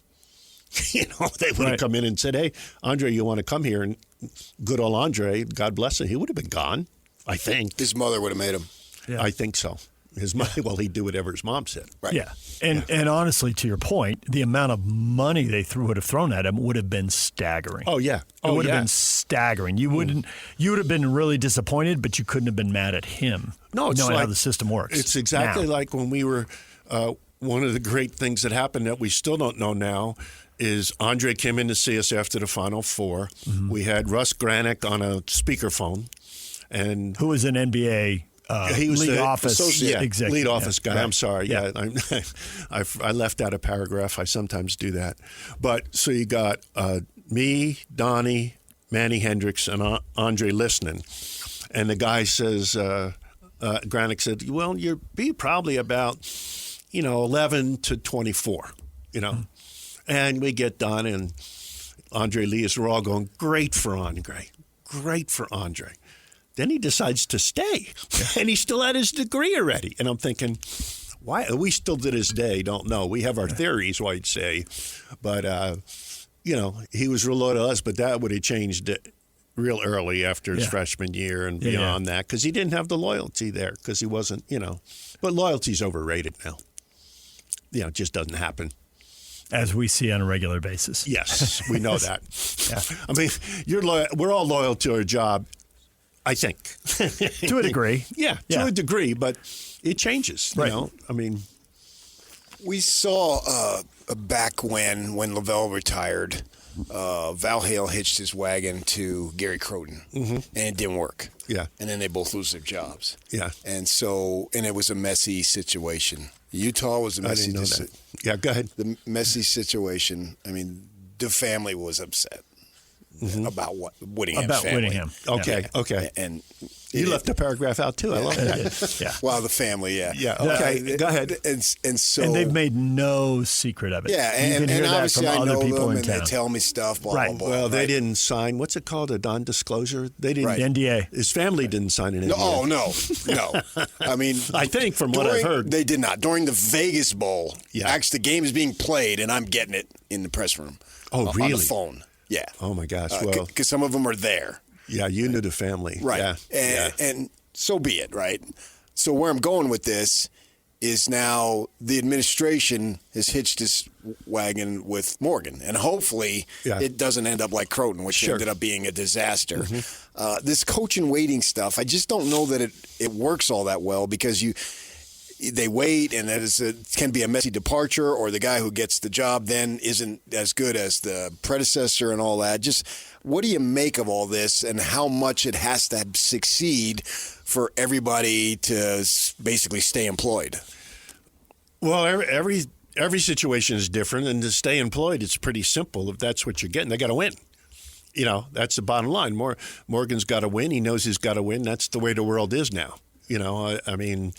Speaker 10: They would have come in and said, hey, Andre, you want to come here? And good old Andre, God bless him, he would have been gone, I think.
Speaker 8: His mother would have made him.
Speaker 3: Yeah.
Speaker 10: I think so. He'd do whatever his mom said.
Speaker 8: Right.
Speaker 3: Yeah. And honestly, to your point, the amount of money they would have thrown at him would have been staggering.
Speaker 10: Oh, yeah.
Speaker 3: It would have been staggering. You would have been really disappointed, but you couldn't have been mad at him.
Speaker 10: No, it's
Speaker 3: knowing
Speaker 10: like,
Speaker 3: how the system works.
Speaker 10: It's exactly like when we were one of the great things that happened that we still don't know now is Andre came in to see us after the Final Four. Mm-hmm. We had Russ Granick on a speakerphone. And
Speaker 3: who was an NBA
Speaker 10: he was
Speaker 3: lead
Speaker 10: the
Speaker 3: office executive.
Speaker 10: Lead office guy.
Speaker 3: Right.
Speaker 10: I'm sorry. Yeah, I left out a paragraph. I sometimes do that. But so you got me, Donnie, Manny Hendricks, and Andre listening. And the guy says, Granick said, well, you'll be probably about, 11 to 24, And we get done, and Andre Lee is, we're all going, great for Andre. Great for Andre. Then he decides to stay, and he still had his degree already. And I'm thinking, why? We still to this day don't know. We have our theories, I'd say. But, he was real loyal to us, but that would have changed real early after his freshman year and beyond that, because he didn't have the loyalty there, because he wasn't, But loyalty's overrated now. It just doesn't happen.
Speaker 3: as we see on a regular basis.
Speaker 10: Yes, we know that.
Speaker 3: Yeah.
Speaker 10: I mean, you're loyal. We're all loyal to our job, I think.
Speaker 3: To a degree.
Speaker 10: Yeah, to a degree, but it changes.
Speaker 3: Right.
Speaker 10: You know, I mean,
Speaker 8: we saw back when Lavelle retired, Val Hale hitched his wagon to Gary Croton, and it didn't work.
Speaker 10: Yeah.
Speaker 8: And then they both lose their jobs.
Speaker 10: Yeah.
Speaker 8: And it was a messy situation. Utah was a messy.
Speaker 10: I didn't know that. Yeah, go ahead.
Speaker 8: The messy situation. I mean, the family was upset about Whittingham.
Speaker 3: About
Speaker 8: family.
Speaker 3: Whittingham.
Speaker 10: Okay.
Speaker 3: Yeah.
Speaker 10: Okay.
Speaker 8: And
Speaker 10: you left the paragraph out too. I love that.
Speaker 3: Yeah.
Speaker 8: Well, the family, yeah.
Speaker 10: Yeah. Okay. Go ahead.
Speaker 8: And so.
Speaker 3: And they've made no secret of it.
Speaker 8: Yeah,
Speaker 3: you can hear
Speaker 8: and
Speaker 3: that
Speaker 8: obviously
Speaker 3: from
Speaker 8: I
Speaker 3: other
Speaker 8: know
Speaker 3: people
Speaker 8: them,
Speaker 3: in
Speaker 8: and
Speaker 3: town.
Speaker 8: they tell me stuff. Blah
Speaker 3: Right.
Speaker 8: blah blah.
Speaker 10: Well, they didn't sign. What's it called? A non-disclosure. They didn't.
Speaker 8: Right.
Speaker 3: NDA.
Speaker 10: His family didn't sign an NDA.
Speaker 8: Oh no. I mean,
Speaker 10: I think from what I've heard,
Speaker 8: they did not during the Vegas Bowl.
Speaker 10: Yeah.
Speaker 8: Actually, the game is being played, and I'm getting it in the press room.
Speaker 10: Oh,
Speaker 8: on
Speaker 10: really?
Speaker 8: the phone. Yeah.
Speaker 10: Oh my gosh. Well,
Speaker 8: because some of them are there.
Speaker 10: yeah, you knew the family.
Speaker 8: Right.
Speaker 10: Yeah.
Speaker 8: And so be it, right? So where I'm going with this is now the administration has hitched his wagon with Morgan, and hopefully it doesn't end up like Croton, which ended up being a disaster. This coach in waiting stuff, I just don't know that it works all that well because they wait, and it can be a messy departure, or the guy who gets the job then isn't as good as the predecessor and all that. Just what do you make of all this, and how much it has to succeed for everybody to basically stay employed?
Speaker 10: Well, every situation is different, and to stay employed, it's pretty simple. If that's what you're getting, they got to win. You know, that's the bottom line. Morgan's got to win. He knows he's got to win. That's the way the world is now. You know, I mean,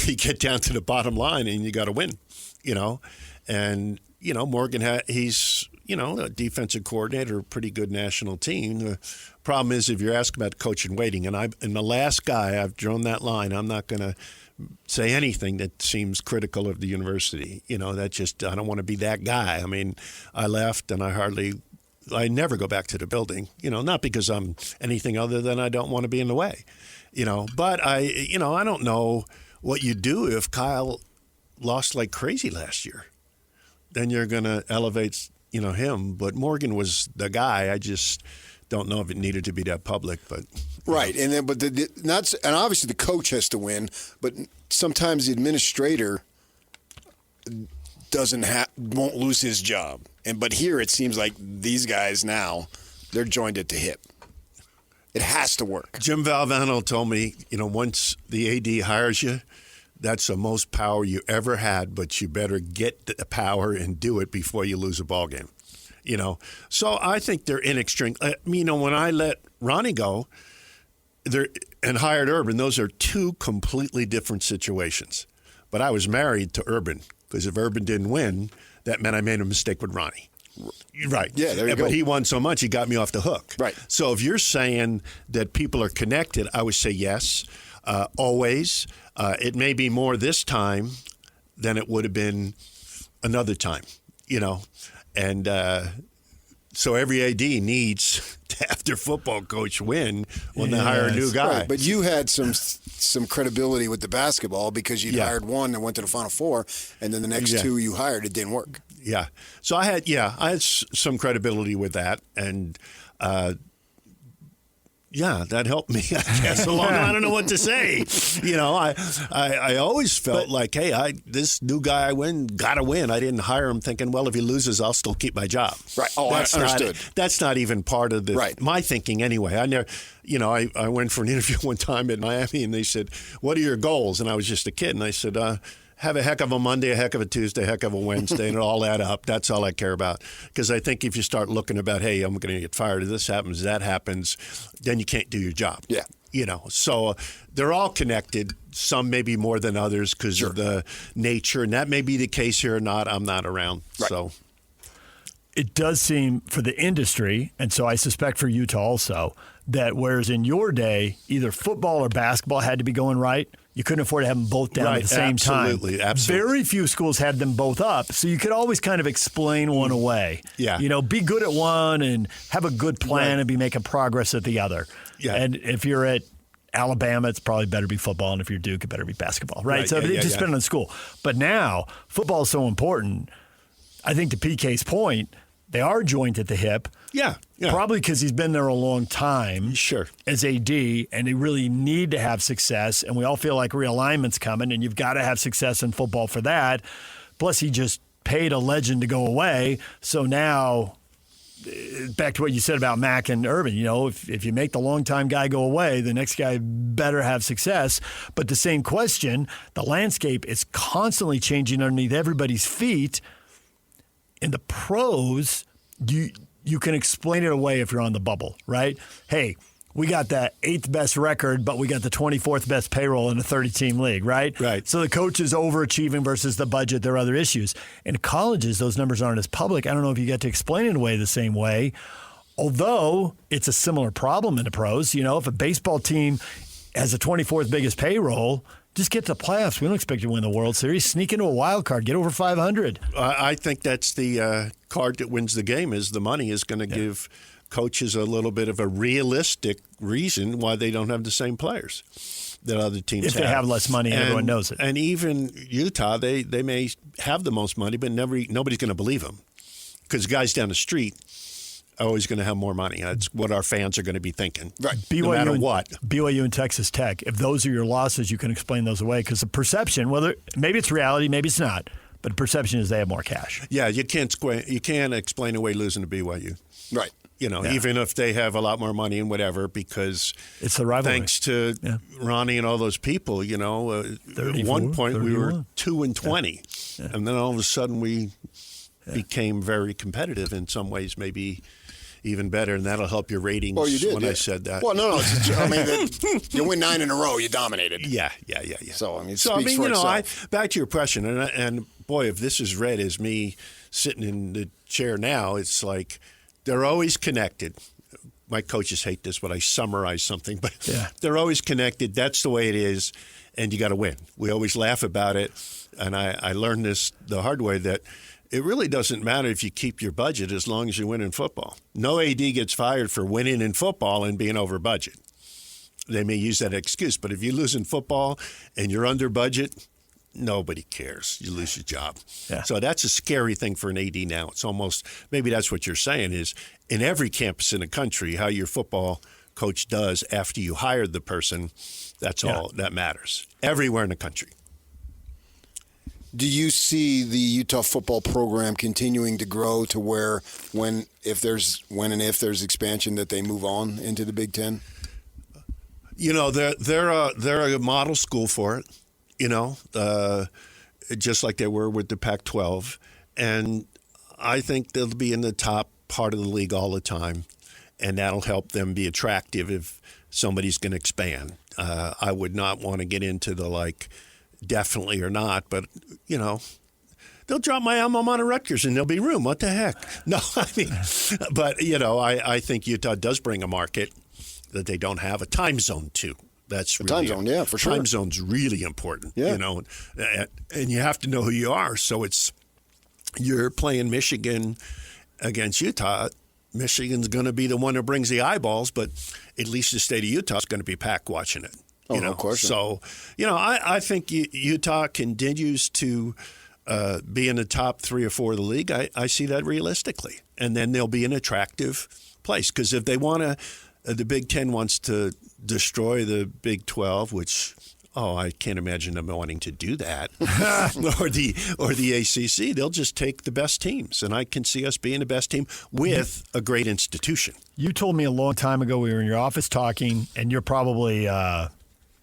Speaker 10: you get down to the bottom line, and you got to win. You know, and you know Morgan he's a defensive coordinator, a pretty good national team. The problem is if you're asking about coach in waiting, and the last guy I've drawn that line. I'm not going to say anything that seems critical of the university. You know, that just I don't want to be that guy. I mean, I left, and I never go back to the building. You know, not because I'm anything other than I don't want to be in the way. You know, but I don't know what you do if Kyle lost like crazy last year. Then you're going to elevate, him. But Morgan was the guy. I just don't know if it needed to be that public. But
Speaker 8: right, and then and obviously the coach has to win. But sometimes the administrator won't lose his job. But here it seems like these guys now they're joined at the hip. It has to work.
Speaker 10: Jim Valvano told me, once the AD hires you, that's the most power you ever had, but you better get the power and do it before you lose a ball game. So I think they're when I let Ronnie go and hired Urban, those are two completely different situations. But I was married to Urban because if Urban didn't win, that meant I made a mistake with Ronnie. Right.
Speaker 8: Yeah, there you go.
Speaker 10: But he won so much, he got me off the hook.
Speaker 8: Right.
Speaker 10: So if you're saying that people are connected, I would say yes, always. It may be more this time than it would have been another time, And so every AD needs to have their football coach win when they hire a new guy.
Speaker 8: Right. But you had some credibility with the basketball because you hired one and went to the Final Four, and then the next two you hired, it didn't work.
Speaker 10: Yeah. So I had some credibility with that, and that helped me, I guess, along. I don't know what to say. I always felt like, hey, this new guy I gotta win. I didn't hire him thinking, well, if he loses, I'll still keep my job.
Speaker 8: Right. Oh, I understood.
Speaker 10: That's not even part of my thinking anyway. I never, I went for an interview one time in Miami, and they said, what are your goals? And I was just a kid, and I said, have a heck of a Monday, a heck of a Tuesday, a heck of a Wednesday, and it all add up. That's all I care about. Because I think if you start looking about, hey, I'm going to get fired, if this happens, that happens, then you can't do your job.
Speaker 8: Yeah.
Speaker 10: So they're all connected, some maybe more than others because of the nature, and that may be the case here or not. I'm not around. Right. So
Speaker 3: it does seem for the industry, and so I suspect for Utah also, that whereas in your day, either football or basketball had to be going right, you couldn't afford to have them both down at the same time.
Speaker 10: Absolutely.
Speaker 3: Very few schools had them both up, so you could always kind of explain one away.
Speaker 10: Yeah.
Speaker 3: Be good at one and have a good plan and be making progress at the other.
Speaker 10: Yeah.
Speaker 3: And if you're at Alabama, it's probably better be football, and if you're Duke, it better be basketball, right? So it just depends on school. But now, football is so important. I think to PK's point, they are joint at the hip.
Speaker 10: Yeah.
Speaker 3: Probably because he's been there a long time.
Speaker 10: Sure.
Speaker 3: As AD, and they really need to have success. And we all feel like realignment's coming, and you've got to have success in football for that. Plus, he just paid a legend to go away. So now, back to what you said about Mack and Urban, if you make the longtime guy go away, the next guy better have success. But the same question, the landscape is constantly changing underneath everybody's feet. In the pros, you can explain it away if you're on the bubble, right? Hey, we got the 8th best record, but we got the 24th best payroll in a 30-team league, right?
Speaker 10: Right.
Speaker 3: So the coach is overachieving versus the budget. There are other issues. In colleges, those numbers aren't as public. I don't know if you get to explain it away the same way, although it's a similar problem in the pros. If a baseball team has the 24th biggest payroll, just get to the playoffs. We don't expect you to win the World Series. Sneak into a wild card. Get over 500.
Speaker 10: I think that's the card that wins the game is the money is going to give coaches a little bit of a realistic reason why they don't have the same players that other teams have.
Speaker 3: If they have less money and everyone knows it.
Speaker 10: And even Utah, they may have the most money, but nobody's going to believe them because guys down the street are always going to have more money. That's what our fans are going to be thinking,
Speaker 8: right?
Speaker 10: No matter what.
Speaker 3: BYU and Texas Tech, if those are your losses, you can explain those away because the perception, whether maybe it's reality, maybe it's not, but the perception is they have more cash.
Speaker 10: Yeah, you can't explain away losing to BYU.
Speaker 8: Right.
Speaker 10: Even if they have a lot more money and whatever, because
Speaker 3: it's the rivalry.
Speaker 10: Thanks to Ronnie and all those people, at one point we were 2-20, and then all of a sudden we became very competitive in some ways, maybe even better, and that'll help your ratings.
Speaker 8: Well, you did,
Speaker 10: I said that.
Speaker 8: Well, no, you win 9 in a row, you dominated.
Speaker 10: Yeah.
Speaker 8: So it speaks for itself.
Speaker 10: Back to your question, and boy, if this is read as me sitting in the chair now, it's like they're always connected. My coaches hate this, but I summarize something, but they're always connected. That's the way it is, and you got to win. We always laugh about it, and I learned this the hard way that it really doesn't matter if you keep your budget as long as you win in football. No AD gets fired for winning in football and being over budget. They may use that excuse, but if you lose in football and you're under budget, nobody cares. You lose your job.
Speaker 3: Yeah.
Speaker 10: So that's a scary thing for an AD now. It's almost, maybe that's what you're saying is, in every campus in the country, how your football coach does after you hired the person, that's all that matters. Everywhere in the country.
Speaker 8: Do you see the Utah football program continuing to grow to where when and if there's expansion that they move on into the Big Ten?
Speaker 10: They're a model school for it, just like they were with the Pac-12. And I think they'll be in the top part of the league all the time, and that'll help them be attractive if somebody's going to expand. I would not want to get into the definitely or not, but they'll drop my alma mater Rutgers and there'll be room. What the heck? No, but I think Utah does bring a market that they don't have, a time zone too. That's
Speaker 8: a time zone, yeah, for sure.
Speaker 10: Time zone's really important, and you have to know who you are. So you're playing Michigan against Utah. Michigan's going to be the one that brings the eyeballs, but at least the state of Utah is going to be packed watching it.
Speaker 8: Of course.
Speaker 10: So, I think Utah continues to be in the top 3 or 4 of the league. I see that realistically. And then they'll be an attractive place. Because if they want to, the Big Ten wants to destroy the Big 12, which, I can't imagine them wanting to do that, or the ACC, they'll just take the best teams. And I can see us being the best team with a great institution.
Speaker 3: You told me a long time ago we were in your office talking, and you're probably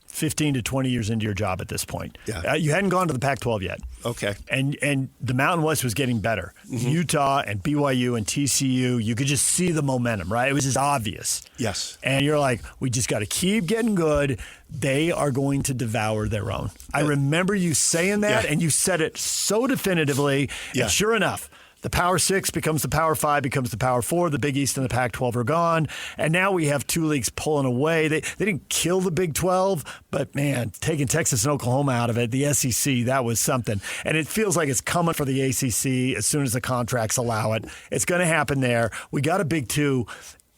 Speaker 3: 15 to 20 years into your job at this point.
Speaker 10: Yeah.
Speaker 3: You hadn't gone to the Pac-12 yet.
Speaker 10: Okay.
Speaker 3: And the Mountain West was getting better. Mm-hmm. Utah and BYU and TCU, you could just see the momentum, right? It was just obvious.
Speaker 10: Yes.
Speaker 3: And you're like, we just got to keep getting good. They are going to devour their own. I remember you saying that, and you said it so definitively.
Speaker 10: Yeah.
Speaker 3: And sure enough, the Power 6 becomes the Power 5, becomes the Power 4. The Big East and the Pac-12 are gone. And now we have 2 leagues pulling away. They didn't kill the Big 12, but, man, taking Texas and Oklahoma out of it, the SEC, that was something. And it feels like it's coming for the ACC as soon as the contracts allow it. It's going to happen there. We got a Big 2.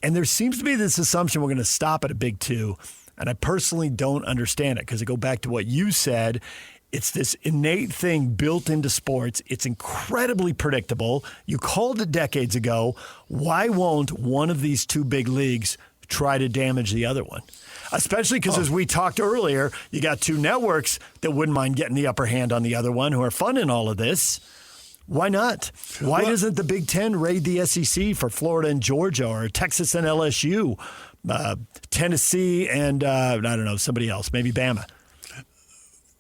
Speaker 3: And there seems to be this assumption we're going to stop at a Big 2. And I personally don't understand it because I go back to what you said. It's this innate thing built into sports. It's incredibly predictable. You called it decades ago. Why won't one of these two big leagues try to damage the other one? Especially because, as we talked earlier, you got two networks that wouldn't mind getting the upper hand on the other one who are funding all of this. Why not? Why doesn't the Big Ten raid the SEC for Florida and Georgia, or Texas and LSU, Tennessee and, I don't know, somebody else, maybe Bama?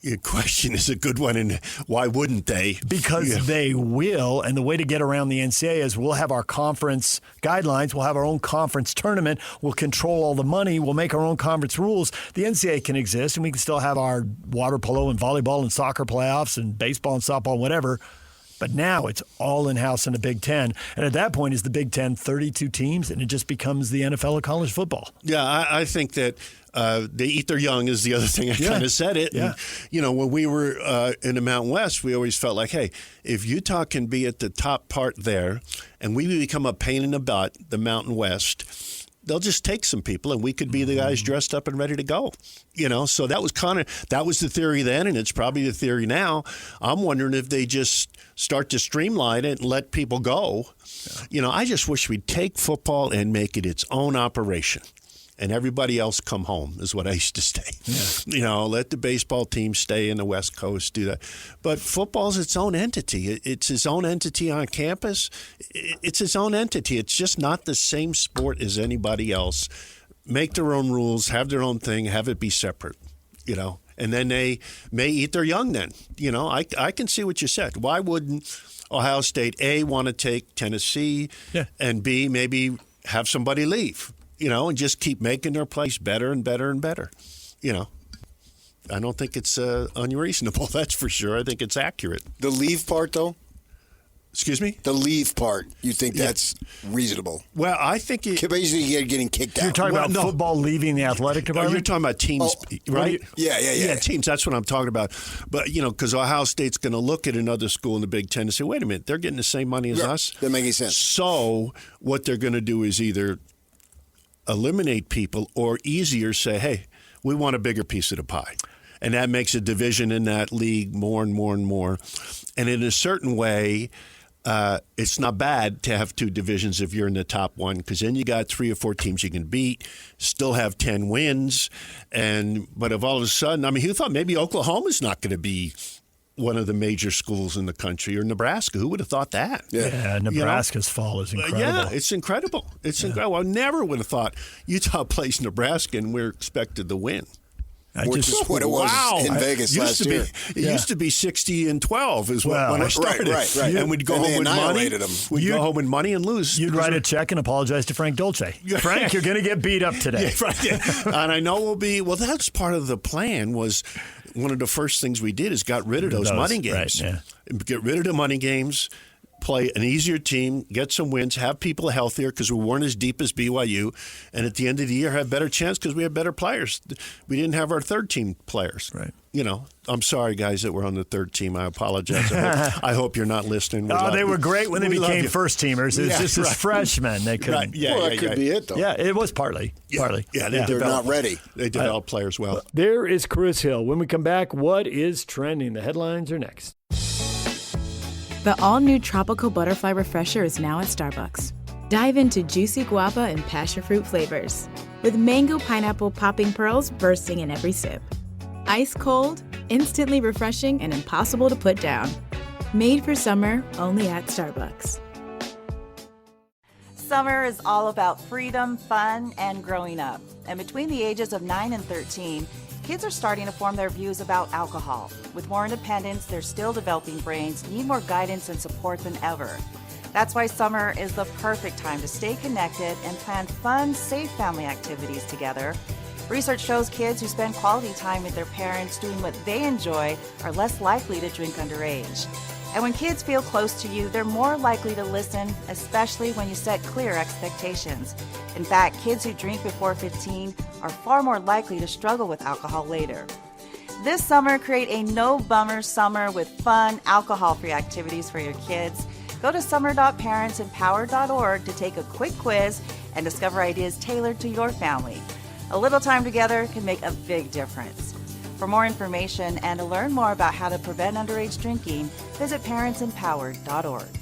Speaker 10: Your question is a good one, and why wouldn't they?
Speaker 3: Because they will, and the way to get around the NCAA is we'll have our conference guidelines, we'll have our own conference tournament, we'll control all the money, we'll make our own conference rules. The NCAA can exist, and we can still have our water polo and volleyball and soccer playoffs and baseball and softball and whatever. But now it's all in-house in the Big Ten. And at that point, is the Big Ten 32 teams, and it just becomes the NFL of college football.
Speaker 10: Yeah, I think that they eat their young is the other thing. I kind of said it.
Speaker 3: Yeah.
Speaker 10: And, when we were in the Mountain West, we always felt like, hey, if Utah can be at the top part there and we become a pain in the butt, the Mountain West, they'll just take some people and we could be the guys dressed up and ready to go. So that was the theory then, and it's probably the theory now. I'm wondering if they just start to streamline it and let people go. Yeah. I just wish we'd take football and make it its own operation. And everybody else come home is what I used to say. Yeah. Let the baseball team stay in the West Coast, do that. But football's its own entity. It's its own entity on campus. It's its own entity. It's just not the same sport as anybody else. Make their own rules, have their own thing, have it be separate, And then they may eat their young then. I can see what you said. Why wouldn't Ohio State, A, want to take Tennessee, and B, maybe have somebody leave? And just keep making their place better and better and better. I don't think it's unreasonable, that's for sure. I think it's accurate.
Speaker 8: The leave part, though?
Speaker 10: Excuse me?
Speaker 8: The leave part, you think that's reasonable?
Speaker 10: Well, I think
Speaker 8: basically getting kicked out.
Speaker 3: You're talking about football leaving the athletic department?
Speaker 10: You're talking about teams, right?
Speaker 8: Yeah,
Speaker 10: teams. That's what I'm talking about. But, because Ohio State's going to look at another school in the Big Ten and say, wait a minute, they're getting the same money as us?
Speaker 8: That makes sense.
Speaker 10: So what they're going to do is either eliminate people or easier say, hey, we want a bigger piece of the pie. And that makes a division in that league more and more and more. And in a certain way, it's not bad to have two divisions if you're in the top one, because then you got 3 or 4 teams you can beat, still have 10 wins. But if all of a sudden, who thought maybe Oklahoma's not going to be one of the major schools in the country, or Nebraska? Who would have thought that?
Speaker 3: Yeah, Nebraska's fall is incredible.
Speaker 10: Yeah, it's incredible. Incredible. I never would have thought Utah plays Nebraska and we're expected to win.
Speaker 8: Which is what it was in Vegas last year.
Speaker 10: It used to be 60-12 is when I started.
Speaker 8: Right.
Speaker 10: And we'd go home with money. We'd go home with money and lose.
Speaker 3: You'd write a check and apologize to Frank Dolce. Frank, you're going to get beat up today.
Speaker 10: Yeah, right. And I know that's part of the plan. Was one of the first things we did is got rid of those money games.
Speaker 3: Right,
Speaker 10: Get rid of the money games. Play an easier team, get some wins, have people healthier because we weren't as deep as BYU, and at the end of the year have better chance because we have better players. We didn't have our third team players.
Speaker 3: Right.
Speaker 10: I'm sorry, guys, that we're on the third team. I apologize. I hope you're not listening.
Speaker 3: They were great when they became first teamers. It was just as freshmen. They couldn't.
Speaker 10: Right. Yeah,
Speaker 8: that could be it, though.
Speaker 3: Yeah, it was partly.
Speaker 10: Yeah,
Speaker 8: they're not ready.
Speaker 10: They develop players well.
Speaker 3: There is Chris Hill. When we come back, what is trending? The headlines are next.
Speaker 2: The all-new Tropical Butterfly Refresher is now at Starbucks. Dive into juicy guava and passion fruit flavors, with mango pineapple popping pearls bursting in every sip. Ice cold, instantly refreshing, and impossible to put down. Made for summer, only at Starbucks.
Speaker 11: Summer is all about freedom, fun, and growing up. And between the ages of 9 and 13, kids are starting to form their views about alcohol. With more independence, their still developing brains need more guidance and support than ever. That's why summer is the perfect time to stay connected and plan fun, safe family activities together. Research shows kids who spend quality time with their parents doing what they enjoy are less likely to drink underage. And when kids feel close to you, they're more likely to listen, especially when you set clear expectations. In fact, kids who drink before 15 are far more likely to struggle with alcohol later. This summer, create a no-bummer summer with fun, alcohol-free activities for your kids. Go to summer.parentsempower.org to take a quick quiz and discover ideas tailored to your family. A little time together can make a big difference. For more information and to learn more about how to prevent underage drinking, visit parentsempowered.org.